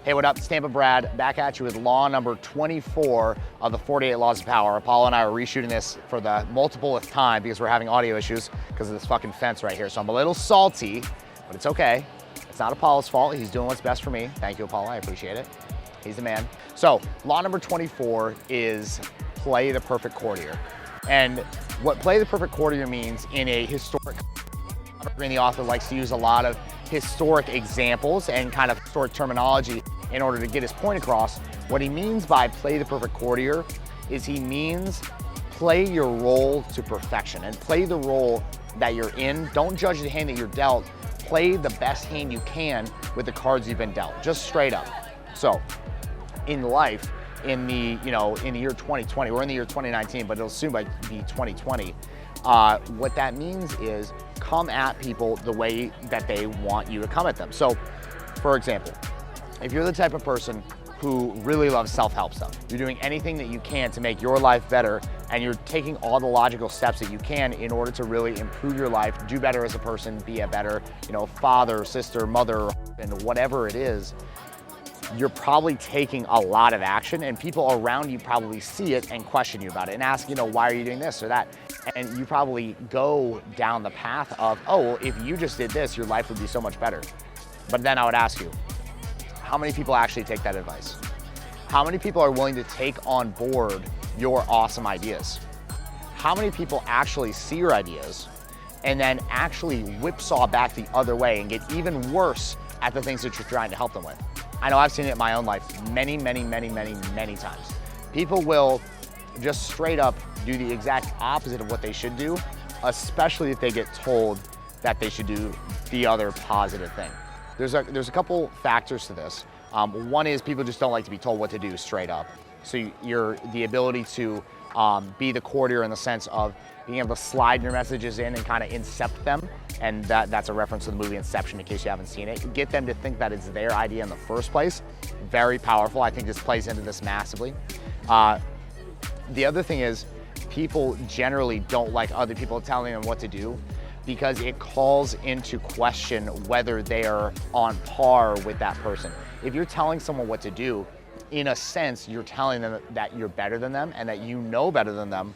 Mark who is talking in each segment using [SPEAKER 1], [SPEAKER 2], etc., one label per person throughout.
[SPEAKER 1] Hey, what up? It's Tampa Brad, back at you with law number 24 of the 48 Laws of Power. Apollo and I are reshooting this for the multipleth time because we're having audio issues because of this fucking fence right here. So I'm a little salty, but it's okay. It's not Apollo's fault. He's doing what's best for me. Thank you, Apollo. I appreciate it. He's the man. So law number 24 is play the perfect courtier. And what play the perfect courtier means in a historic, the author likes to use a lot of historic examples and kind of historic terminology in order to get his point across. What he means by play the perfect courtier is he means play your role to perfection and play the role that you're in. Don't judge the hand that you're dealt. Play the best hand you can with the cards you've been dealt, just straight up. So in life, in the year 2020, we're in the year 2019, but it'll soon be 2020. What that means is come at people the way that they want you to come at them. So, for example, if you're the type of person who really loves self-help stuff, you're doing anything that you can to make your life better, and you're taking all the logical steps that you can in order to really improve your life, do better as a person, be a better, father, sister, mother, and whatever it is, you're probably taking a lot of action, and people around you probably see it and question you about it and ask, why are you doing this or that? And you probably go down the path of, oh, well, if you just did this, your life would be so much better. But then I would ask you, how many people actually take that advice? How many people are willing to take on board your awesome ideas? How many people actually see your ideas and then actually whipsaw back the other way and get even worse at the things that you're trying to help them with? I know I've seen it in my own life many times. People will just straight up do the exact opposite of what they should do, especially if they get told that they should do the other positive thing. There's a couple factors to this. One is people just don't like to be told what to do straight up. So the ability to be the courtier in the sense of being able to slide your messages in and kind of incept them. And that's a reference to the movie Inception in case you haven't seen it. Get them to think that it's their idea in the first place. Very powerful. I think this plays into this massively. The other thing is people generally don't like other people telling them what to do because it calls into question whether they are on par with that person. If you're telling someone what to do, in a sense, you're telling them that you're better than them and that you know better than them.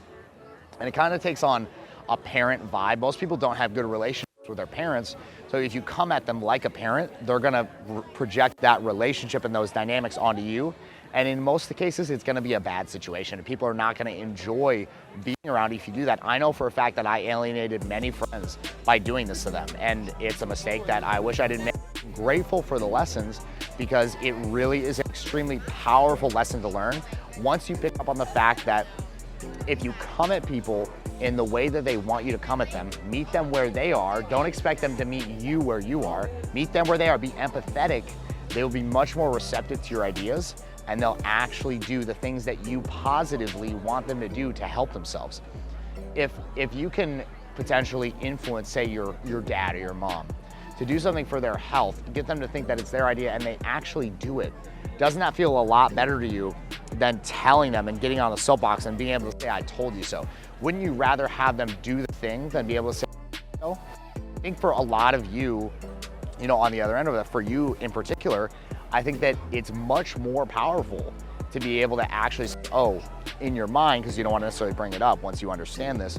[SPEAKER 1] And it kind of takes on a parent vibe. Most people don't have good relationships with their parents. So if you come at them like a parent, they're gonna project that relationship and those dynamics onto you. And in most of the cases, it's gonna be a bad situation. And people are not gonna enjoy being around you if you do that. I know for a fact that I alienated many friends by doing this to them. And it's a mistake that I wish I didn't make. I'm grateful for the lessons because it really is an extremely powerful lesson to learn. Once you pick up on the fact that if you come at people in the way that they want you to come at them, meet them where they are, don't expect them to meet you where you are, meet them where they are, be empathetic, they will be much more receptive to your ideas and they'll actually do the things that you positively want them to do to help themselves. If you can potentially influence, say, your dad or your mom to do something for their health, get them to think that it's their idea and they actually do it, doesn't that feel a lot better to you than telling them and getting on the soapbox and being able to say, I told you so? Wouldn't you rather have them do the thing than be able to say, no? I think for a lot of you, on the other end of it, for you in particular, I think that it's much more powerful to be able to actually say, oh, in your mind, because you don't want to necessarily bring it up once you understand this,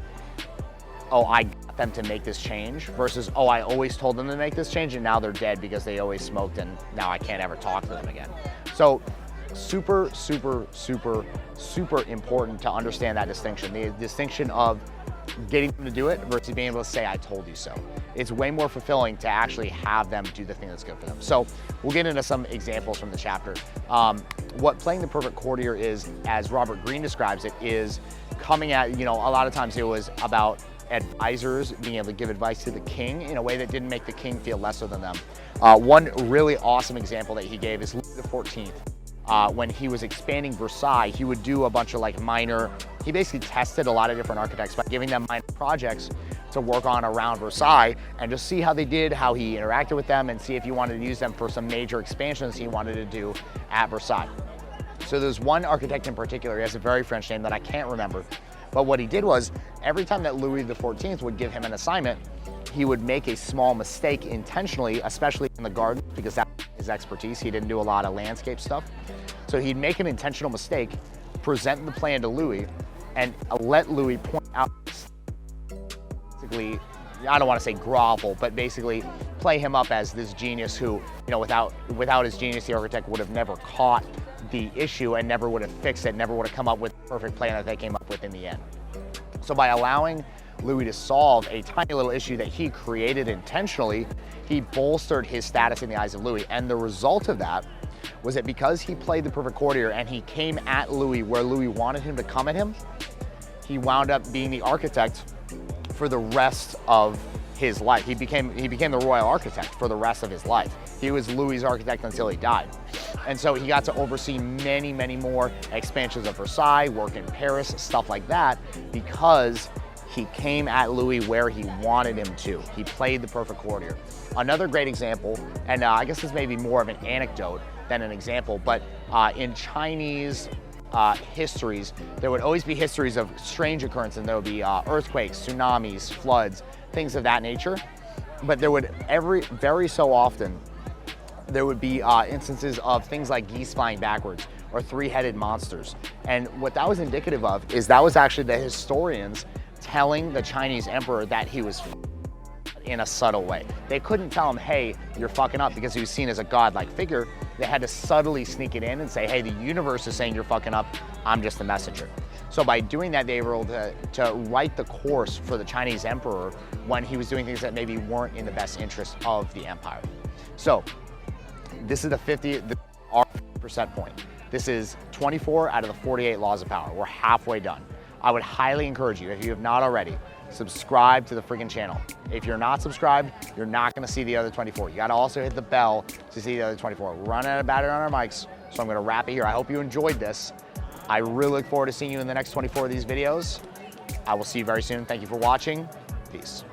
[SPEAKER 1] oh, I got them to make this change versus, oh, I always told them to make this change and now they're dead because they always smoked and now I can't ever talk to them again. So super important to understand that distinction, the distinction of getting them to do it versus being able to say, I told you so. It's way more fulfilling to actually have them do the thing that's good for them. So we'll get into some examples from the chapter. What playing the perfect courtier is, as Robert Greene describes it, is coming at, a lot of times it was about advisors being able to give advice to the king in a way that didn't make the king feel lesser than them. One really awesome example that he gave is Louis XIV. When he was expanding Versailles, he would do a bunch of he basically tested a lot of different architects by giving them minor projects to work on around Versailles and just see how they did, how he interacted with them, and see if he wanted to use them for some major expansions he wanted to do at Versailles. So there's one architect in particular, he has a very French name that I can't remember, but what he did was every time that Louis XIV would give him an assignment, he would make a small mistake intentionally, especially in the garden, because that's his expertise. He didn't do a lot of landscape stuff. So he'd make an intentional mistake, present the plan to Louis, and let Louis point out, basically, I don't want to say grovel, but basically play him up as this genius who, you know, without his genius, the architect would have never caught the issue and never would have fixed it, never would have come up with the perfect plan that they came up with in the end. So by allowing Louis to solve a tiny little issue that he created intentionally, he bolstered his status in the eyes of Louis. And the result of that was that because he played the perfect courtier and he came at Louis where Louis wanted him to come at him, he wound up being the architect for the rest of his life. He became the royal architect for the rest of his life. He was Louis's architect until he died. And so he got to oversee many, many more expansions of Versailles, work in Paris, stuff like that, because he came at Louis where he wanted him to. He played the perfect courtier. Another great example, and I guess this may be more of an anecdote than an example, but in Chinese histories, there would always be histories of strange occurrences, and there would be earthquakes, tsunamis, floods, things of that nature. But there would very so often, there would be instances of things like geese flying backwards or three-headed monsters. And what that was indicative of is that was actually the historians telling the Chinese emperor that he was in a subtle way. They couldn't tell him, hey, you're fucking up, because he was seen as a godlike figure. They had to subtly sneak it in and say, hey, the universe is saying you're fucking up, I'm just the messenger. So by doing that, they were able to write the course for the Chinese emperor when he was doing things that maybe weren't in the best interest of the empire. So this is our 50% point. This is 24 out of the 48 laws of power. We're halfway done. I would highly encourage you, if you have not already, subscribe to the freaking channel. If you're not subscribed, you're not gonna see the other 24. You gotta also hit the bell to see the other 24. We're running out of battery on our mics, so I'm gonna wrap it here. I hope you enjoyed this. I really look forward to seeing you in the next 24 of these videos. I will see you very soon. Thank you for watching. Peace.